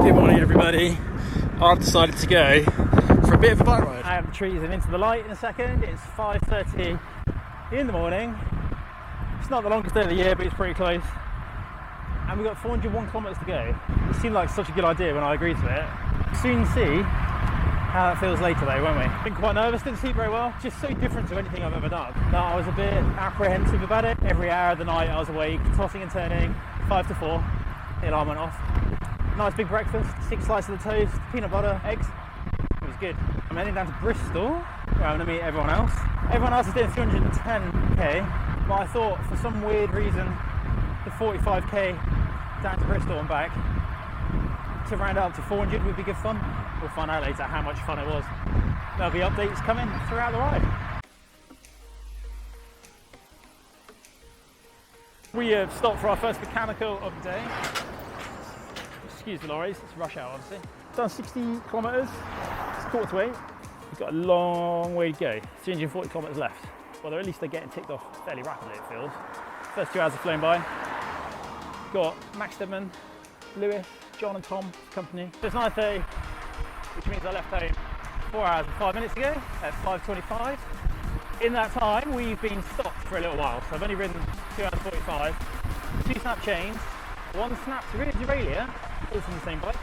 Good morning everybody. I've decided to go for a bit of a bike ride. I have the trees and into the light in a second. It's 5:30 in the morning. It's not the longest day of the year, but it's pretty close. And we've got 401 kilometres to go. It seemed like such a good idea when I agreed to it. We'll soon see how it feels later though, won't we? Been quite nervous, didn't sleep very well. Just so different to anything I've ever done. No, I was a bit apprehensive about it. Every hour of the night I was awake, tossing and turning, 5 to 4. The alarm went off. Nice big breakfast, 6 slices of toast, peanut butter, eggs. It was good. I'm heading down to Bristol, where I'm going to meet everyone else. Everyone else is doing 310k, but I thought for some weird reason the 45k down to Bristol and back to round it up to 400 would be good fun. We'll find out later how much fun it was. There'll be updates coming throughout the ride. We have stopped for our first mechanical of the day. Excuse the lorries, it's rush hour obviously. Done 60 kilometres, it's 7:45. We've got a long way to go, 340 kilometres left. Well, at least they're getting ticked off fairly rapidly, it feels. First 2 hours have flown by. Got Max Stedman, Lewis, John and Tom company. So it's 9:30, which means I left home 4 hours and 5 minutes ago at 5:25. In that time, we've been stopped for a little while. So I've only ridden 2 hours 45, 2 snap chains, 1 snapped rear derailleur, all from the same bike,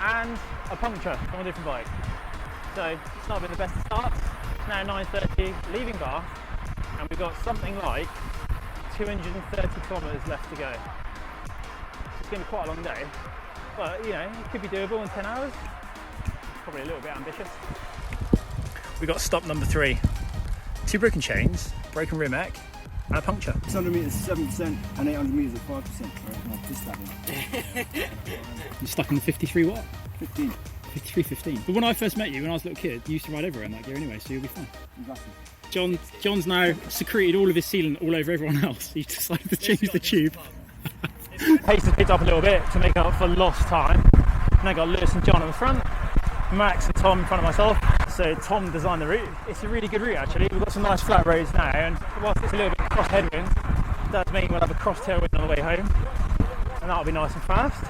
and a puncture from a different bike. So it's not been the best of starts. It's now 9:30, leaving Bath, and we've got something like 230 kilometres left to go. It's going to be quite a long day, but you know, it could be doable in 10 hours. Probably a little bit ambitious. We got stop number 3. 2 broken chains, broken rear mech, and a puncture. 600 metres 7% and 800 metres at 5%. Right, just that one. You're stuck on the 53 what? 15. 53.15. But when I first met you, when I was a little kid, you used to ride everywhere in that gear anyway, so you'll be fine. Exactly. John's now secreted all of his sealant all over everyone else. He's decided to change the tube. Pace has picked up a little bit to make up for lost time. And I got Lewis and John at the front, Max and Tom in front of myself. So Tom designed the route. It's a really good route actually. We've got some nice flat roads now, and whilst it's a little bit cross headwind, that does mean we'll have a cross tailwind on the way home, and that'll be nice and fast.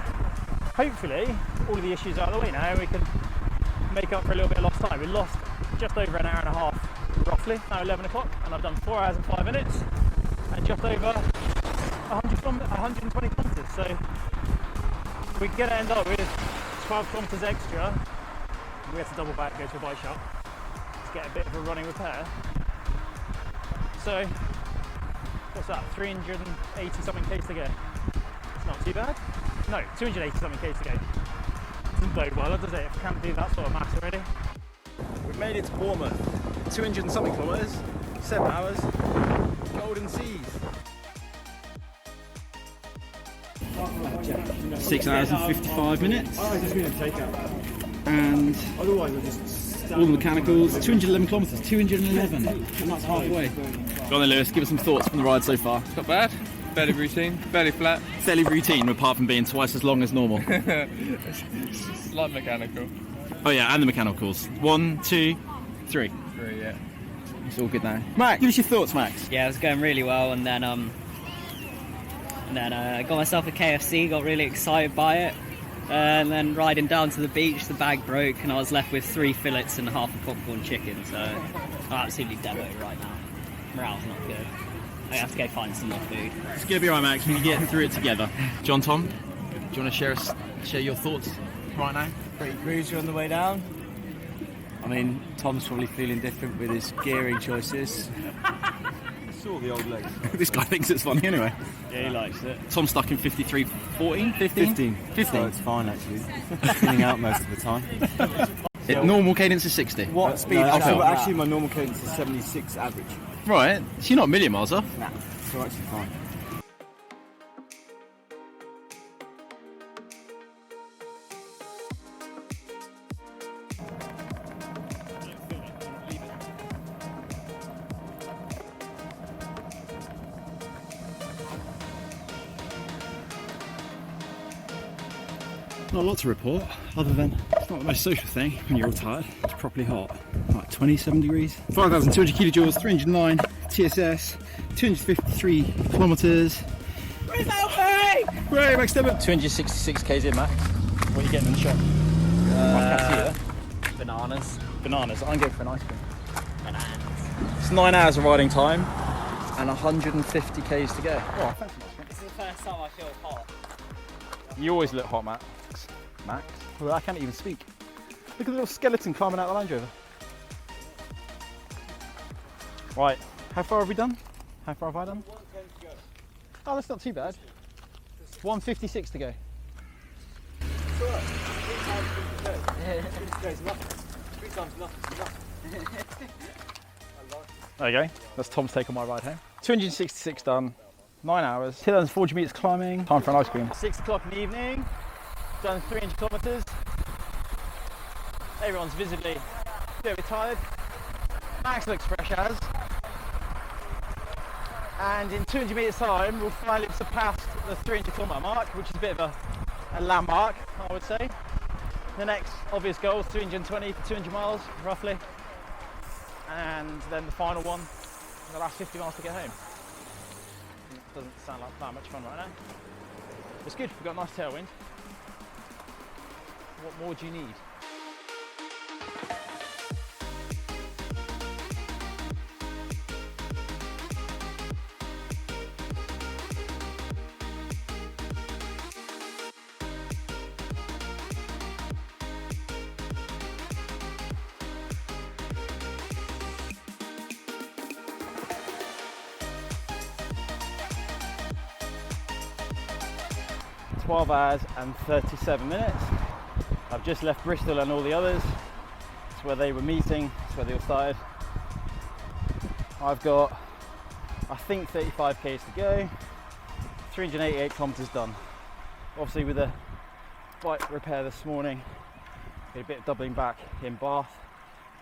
Hopefully, all of the issues are out of the way now, and we can make up for a little bit of lost time. We lost just over an hour and a half, roughly. Now 11 o'clock, and I've done 4 hours and 5 minutes, and just over 120 kilometres. So we're going to end up with 12 kilometres extra. We have to double back, go to a bike shop to get a bit of a running repair. So, what's that? 380 something k's to go. It's not too bad. No, 280 something k's to go. Doesn't bode well, does it? If you can't do that sort of maths already. We've made it to Bournemouth. 200 and something kilometres, 7 hours, golden seas. 6 hours and 55 minutes. And all the mechanicals, 211 kilometres, 211, and that's halfway. Go on then Lewis, give us some thoughts from the ride so far. Not bad, fairly routine, fairly flat. Fairly routine, apart from being twice as long as normal. Slight mechanical. Oh yeah, and the mechanicals. 1, 2, 3. 3, yeah. It's all good now. Max, give us your thoughts, Max. Yeah, it was going really well, and then I got myself a KFC, got really excited by it. And then riding down to the beach, the bag broke and I was left with 3 fillets and half a popcorn chicken, so I'm absolutely demoed right now. Morale's not good. I have to go find some more food. It's going to be alright, Max, we can get through it together. John, Tom, do you want to share your thoughts right now? Pretty cruiser on the way down. I mean, Tom's probably feeling different with his gearing choices. Saw the old legs. This guy thinks it's funny anyway. Yeah, he likes it. Tom's stuck in 53, 14, 15? 15. So it's fine actually. Spinning out most of the time. Normal cadence is 60. What speed? No, actually, my normal cadence is 76 average. Right, so you're not a million miles off. Nah, so actually fine. Not a lot to report, other than it's not the most social thing when you're all tired. It's properly hot, like 27 degrees. 5,200 kilojoules, 309 TSS, 253 kilometres. Where's Opie? Right, Max Stedman. 266 k's in max. What are you getting in the shop? I can't see it. Bananas. Bananas. I'm going for an ice cream. Bananas. It's 9 hours of riding time and 150 k's to go. Oh, I fancy an ice cream. This is the first time I feel hot. You always look hot, Max. Max? Well, I can't even speak. Look at the little skeleton climbing out the Land Rover. Right, how far have we done? How far have I done? 110 to go. Oh, that's not too bad. 156 to go. It's alright. 3 times 50 go. 50 go is nothing. 3 times nothing is nothing. There you go. That's Tom's take on my ride home. 266 done. 9 hours. 240 metres climbing. Time for an ice cream. 6 o'clock in the evening. Done 300 kilometres. Everyone's visibly a bit tired. Max looks fresh as. And in 200 metres time, we'll finally surpass the 300 kilometre mark, which is a bit of a landmark, I would say. The next obvious goal is 320 to 200 miles, roughly. And then the final one, the last 50 miles to get home. It doesn't sound like that much fun right now. It's good, we've got a nice tailwind. What more do you need? "12 hours and 37 minutes. I've just left Bristol and all the others. It's where they were meeting, it's where they all started. I've got, I think, 35 k's to go, 388 kilometres done. Obviously with a bike repair this morning, did a bit of doubling back in Bath.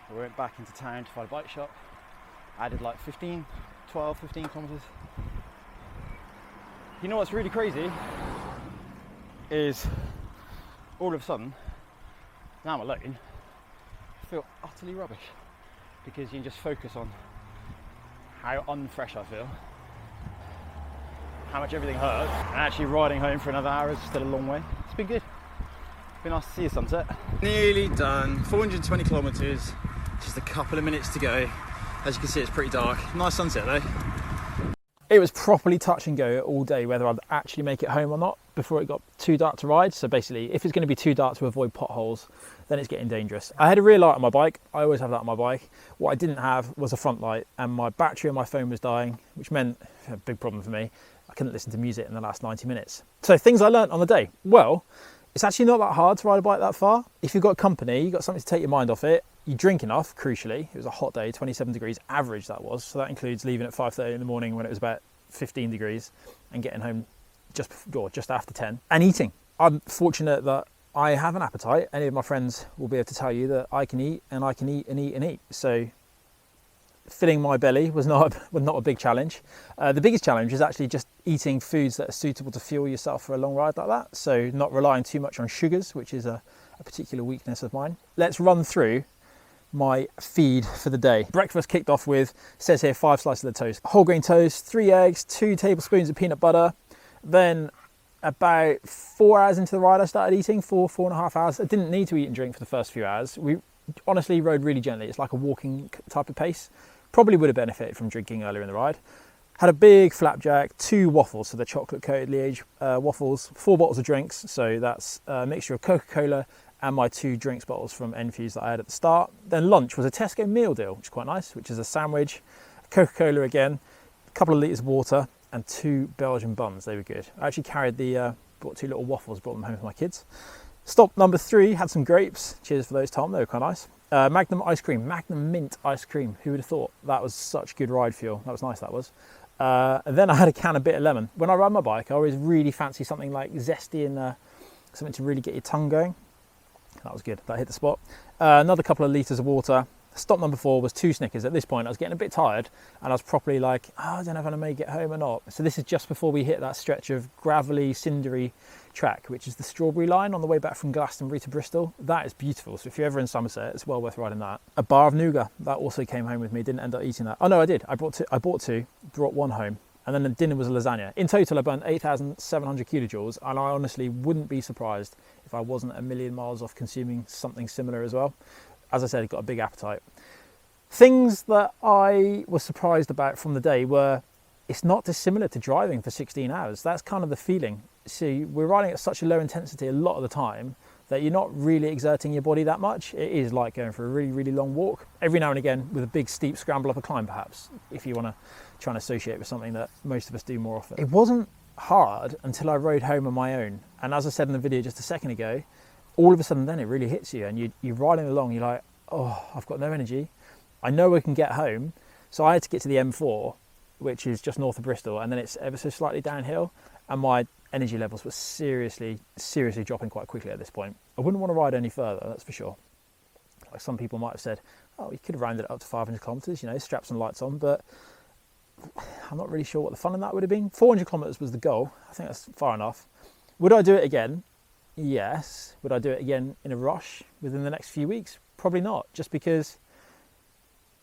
I went back into town to find a bike shop. Added like 15 kilometres. You know what's really crazy? Is all of a sudden, now I'm alone, I feel utterly rubbish because you can just focus on how unfresh I feel, how much everything hurts, and actually riding home for another hour is still a long way. It's been good. Been nice to see the sunset. Nearly done. 420 kilometres, just a couple of minutes to go. As you can see, it's pretty dark. Nice sunset though. It was properly touch and go all day whether I'd actually make it home or not before it got too dark to ride. So basically, if it's going to be too dark to avoid potholes, then it's getting dangerous. I had a rear light on my bike. I always have that on my bike. What I didn't have was a front light, and my battery on my phone was dying, which meant a big problem for me. I couldn't listen to music in the last 90 minutes. So things I learned on the day. Well, it's actually not that hard to ride a bike that far. If you've got company, you've got something to take your mind off it. You drink enough, crucially. It was a hot day, 27 degrees average that was. So that includes leaving at 5:30 in the morning when it was about 15 degrees and getting home just after 10 and eating. I'm fortunate that I have an appetite. Any of my friends will be able to tell you that I can eat and I can eat and eat and eat. So filling my belly was not a big challenge. The biggest challenge is actually just eating foods that are suitable to fuel yourself for a long ride like that. So not relying too much on sugars, which is a particular weakness of mine. Let's run through my feed for the day. Breakfast kicked off with, says here, 5 slices of toast. Whole grain toast, 3 eggs, 2 tablespoons of peanut butter. Then about 4 hours into the ride, I started eating, 4.5 hours. I didn't need to eat and drink for the first few hours. We honestly rode really gently. It's like a walking type of pace. Probably would have benefited from drinking earlier in the ride. Had a big flapjack, 2 waffles, so the chocolate coated Liège waffles, 4 bottles of drinks. So that's a mixture of Coca-Cola and my 2 drinks bottles from Enfuse that I had at the start. Then lunch was a Tesco meal deal, which is quite nice, which is a sandwich, Coca-Cola again, a couple of litres of water, and 2 Belgian buns. They were good. I actually carried bought 2 little waffles, brought them home for my kids. Stop number 3, had some grapes. Cheers for those, Tom, they were quite nice. Magnum ice cream, Magnum mint ice cream. Who would have thought? That was such good ride fuel. That was nice, that was. And then I had a can of bitter lemon. When I ride my bike, I always really fancy something like zesty and something to really get your tongue going. That was good, that hit the spot. Another couple of litres of water. Stop number 4 was 2 Snickers. At this point, I was getting a bit tired and I was properly like, I don't know if I may get home or not. So this is just before we hit that stretch of gravelly, cindery track, which is the Strawberry Line on the way back from Glastonbury to Bristol. That is beautiful. So if you're ever in Somerset, it's well worth riding that. A bar of nougat, that also came home with me. Didn't end up eating that. Oh no, I did. I bought 2, brought 1 home. and then the dinner was a lasagna. In total, I burnt 8,700 kilojoules, and I honestly wouldn't be surprised if I wasn't a million miles off consuming something similar as well. As I said, I've got a big appetite. Things that I was surprised about from the day were, it's not dissimilar to driving for 16 hours. That's kind of the feeling. See, we're riding at such a low intensity a lot of the time that you're not really exerting your body that much. It is like going for a really, really long walk. Every now and again with a big steep scramble up a climb perhaps, if you want to try and associate with something that most of us do more often. It wasn't hard until I rode home on my own. And as I said in the video just a second ago, all of a sudden then it really hits you, and you're riding along, you're like, oh, I've got no energy. I know I can get home. So I had to get to the M4, which is just north of Bristol, and then it's ever so slightly downhill, and my energy levels were seriously dropping quite quickly at this point. I wouldn't want to ride any further, that's for sure. Like some people might have said, oh, you could have rounded it up to 500 kilometers, you know, strap some lights on, but I'm not really sure what the fun in that would have been. 400 kilometers was the goal. I think that's far enough. Would I do it again? Yes. Would I do it again in a rush within the next few weeks? Probably not, just because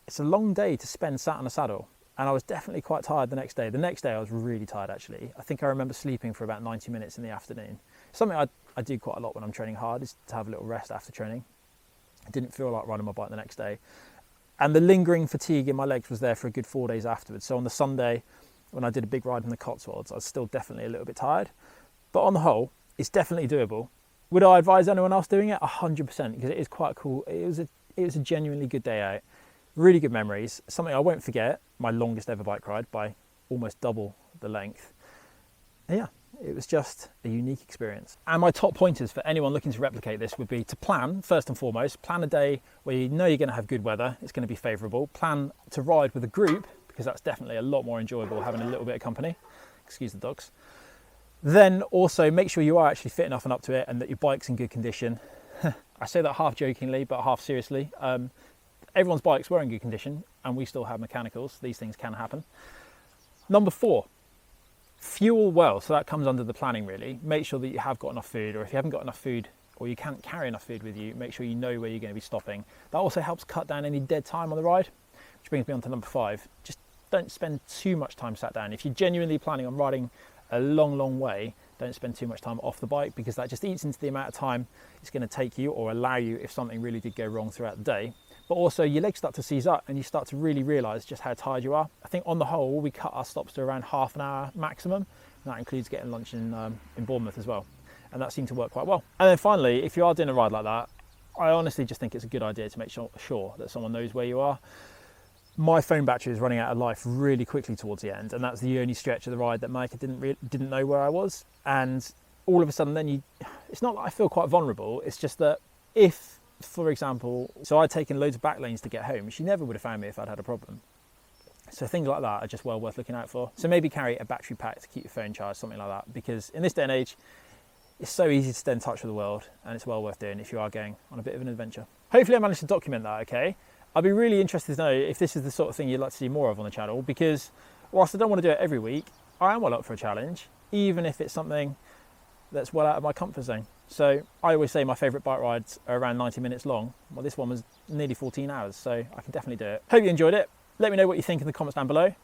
it's a long day to spend sat on a saddle. And I was definitely quite tired the next day. The next day I was really tired actually. I think I remember sleeping for about 90 minutes in the afternoon. Something I do quite a lot when I'm training hard is to have a little rest after training. I didn't feel like riding my bike the next day. And the lingering fatigue in my legs was there for a good 4 days afterwards. So on the Sunday, when I did a big ride in the Cotswolds, I was still definitely a little bit tired. But on the whole, it's definitely doable. Would I advise anyone else doing it? 100%, because it is quite cool. It was a genuinely good day out. Really good memories, something I won't forget, my longest ever bike ride by almost double the length. And yeah, it was just a unique experience. And my top pointers for anyone looking to replicate this would be to plan, first and foremost, plan a day where you know you're going to have good weather, it's going to be favourable. Plan to ride with a group, because that's definitely a lot more enjoyable having a little bit of company. Excuse the dogs. Then also make sure you are actually fit enough and up to it, and that your bike's in good condition. I say that half jokingly, but half seriously. Everyone's bikes were in good condition, and we still have mechanicals. These things can happen. Number 4, fuel well. So that comes under the planning really. Make sure that you have got enough food, or if you haven't got enough food, or you can't carry enough food with you, make sure you know where you're going to be stopping. That also helps cut down any dead time on the ride, which brings me on to number 5. Just don't spend too much time sat down. If you're genuinely planning on riding a long way, don't spend too much time off the bike, because that just eats into the amount of time it's going to take you, or allow you, if something really did go wrong throughout the day. But also your legs start to seize up, and you start to really realise just how tired you are. I think on the whole, we cut our stops to around half an hour maximum, and that includes getting lunch in Bournemouth as well. And that seemed to work quite well. And then finally, if you are doing a ride like that, I honestly just think it's a good idea to make sure that someone knows where you are. My phone battery was running out of life really quickly towards the end, and that's the only stretch of the ride that Micah didn't know where I was. And all of a sudden then it's not that I feel quite vulnerable, it's just that if, for example, so I'd taken loads of back lanes to get home, she never would have found me if I'd had a problem. So things like that are just well worth looking out for. So maybe carry a battery pack to keep your phone charged, something like that, because in this day and age, it's so easy to stay in touch with the world, and it's well worth doing if you are going on a bit of an adventure. Hopefully I managed to document that okay. I'd be really interested to know if this is the sort of thing you'd like to see more of on the channel, because whilst I don't want to do it every week, I am well up for a challenge, even if it's something that's well out of my comfort zone. So I always say my favourite bike rides are around 90 minutes long. Well, this one was nearly 14 hours, so I can definitely do it. Hope you enjoyed it. Let me know what you think in the comments down below.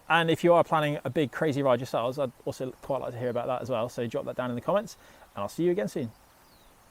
And if you are planning a big crazy ride yourselves, I'd also quite like to hear about that as well. So drop that down in the comments, and I'll see you again soon.